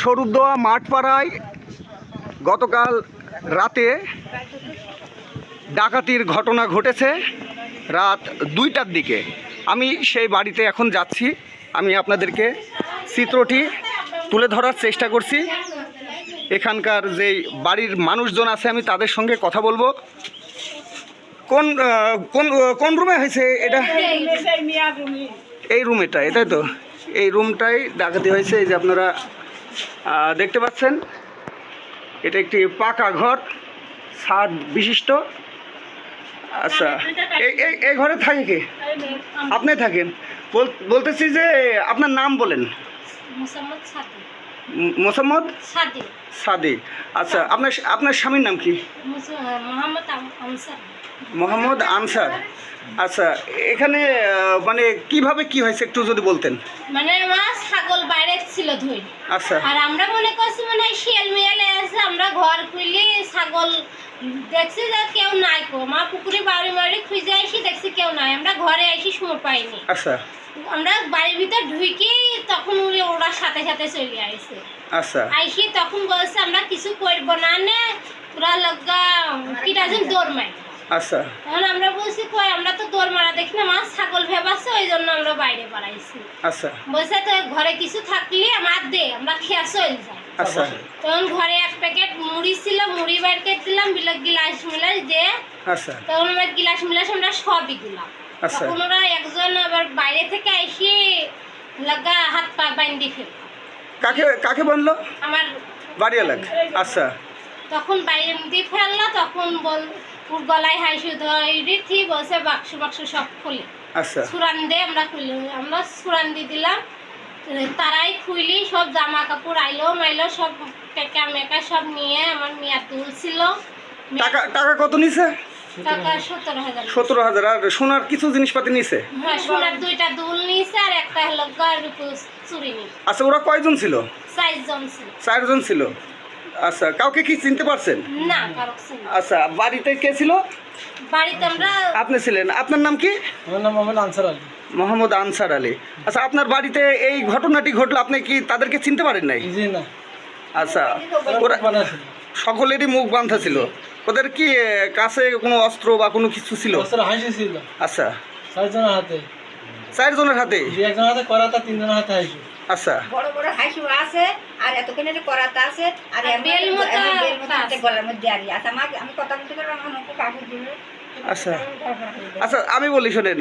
স্বরূপদোয়া মাঠপাড়ায় গতকাল রাতে ডাকাতির ঘটনা ঘটেছে রাত 2টার দিকে। আমি সেই বাড়িতে এখন যাচ্ছি। আমি আপনাদেরকে চিত্রটি তুলে ধরার চেষ্টা করছি। এখানকার যেই বাড়ির মানুষজন আছে আমি তাদের সঙ্গে কথা বলবো। কোন কোন কোন রুমে হয়েছে এটা? এই রুমেটা, এটাই তো, এই রুমটাই ডাকাতি হয়েছে। এই যে আপনারা দেখতে পাচ্ছেন, এটা একটি পাকা ঘর, ছাদ বিশিষ্ট। আচ্ছা, এই ঘরে থাকে কে? আপনি থাকেন? বলতেছি যে আপনার নাম বলেন। মোসাম্মদ সাদি। আচ্ছা, আপনার স্বামীর নাম কি? মোহাম্মদ আনসার। আচ্ছা, এখানে মানে কিভাবে কি হয়েছে একটু যদি বলতেন। মানে আমার ছাগল বাইরে ছিল ধুই। আচ্ছা। আর আমরা মনে করছি মানে শিয়াল মিয়ালে আছে, আমরা ঘর খুলি ছাগল দেখছি যে কেউ নাই, কো মা পুকুরে বাড়ি বাড়ি খুঁজে আসি, দেখছি কেউ নাই। আমরা ঘরে আসি সময় পাইনি। আচ্ছা। আমরা বাড়ির ভিতর ঢুকি, তখন ওরা সাথে সাথে চলে আসছে। আচ্ছা। আইসি তখন বলছে আমরা কিছু করবো না, নে ওরা লগা কিটাজন দৌড় মারি। আচ্ছা। তখন আমরা বলছি কই আমরা তো দৌড় মারা দেখি না, মা ছাগল ভেবাচ্ছে, ওই জন্য আমরা বাইরে বাড়াইছি। আচ্ছা। বলছে তো ঘরে কিছু থাকলে আমার দে, আমরা খেয়া চলে যাই। আচ্ছা। তখন ঘরে এক প্যাকেট মুড়ি ছিল, মুড়ি বাইর করে দিলাম, গিলাস মিলাস দিয়ে। আচ্ছা। তখন আমরা গিলাস মিলাস আমরা সবই দিলাম। আচ্ছা। তখন ওরা একজন আবার বাইরে থেকে এসে লাগা হাত পা বান্ধি ফেল। কাকে বানলো? আমার বাড়িওয়ালা। আচ্ছা। তখন বাইরে দিয়ে ফেললো, তখন ওর গলায় হাসি ধরি বসে বাক্স বাক্স সব খুলে। আচ্ছা। সুরান দিয়ে আমরা খুলি, আমরা সুরান দিয়ে দিলাম। তারাই খুইলি সব জামা কাপড় আইলো মাইলো সব টেকা মেকা সব নিয়ে আমার মেয়া তুলছিল। টাকা কত নিছে? টাকা 17,000। 17,000। আর সোনার কিছু জিনিসপাতি নিছে? হ্যাঁ, সোনার 2টা দুল নিছে আর একটা হলো রূপোর চুরি নিছে। আচ্ছা, ওরা কয়জন ছিল? 4 জন ছিল। 4 জন ছিল। আচ্ছা, কাউকে কি চিনতে পারছেন? না, কারো ছিল। আচ্ছা, বাড়িতে কে ছিল? বাড়িতে আমরা। আপনি ছিলেন। আপনার নাম কি? আমার নাম মোহাম্মদ আনসার আলী। মোহাম্মদ আনসার আলী। আচ্ছা, আপনার বাড়িতে এই ঘটনাটি ঘটলো, আপনি কি তাদেরকে চিনতে পারেন নাই? জি না। আচ্ছা, ওরা সকলেরই মুখ বাঁধা ছিল। ওদের কি কাছে কোনো অস্ত্র বা কোনো কিছু ছিল? হাসি ছিল। আচ্ছা। 4 জনের হাতে। 4 জনের হাতে? একজনের হাতে করাতা, 3 জনের হাতে হাসি। আচ্ছা। বড় বড় হাসি আছে আর এতখানি করাতা আছে আর বেল মতো গলার মধ্যে আর আছে। আমি কথা বলতে পারবো, আমার কাগজ দিবে। আচ্ছা। আচ্ছা, আমি বলি শোনেন।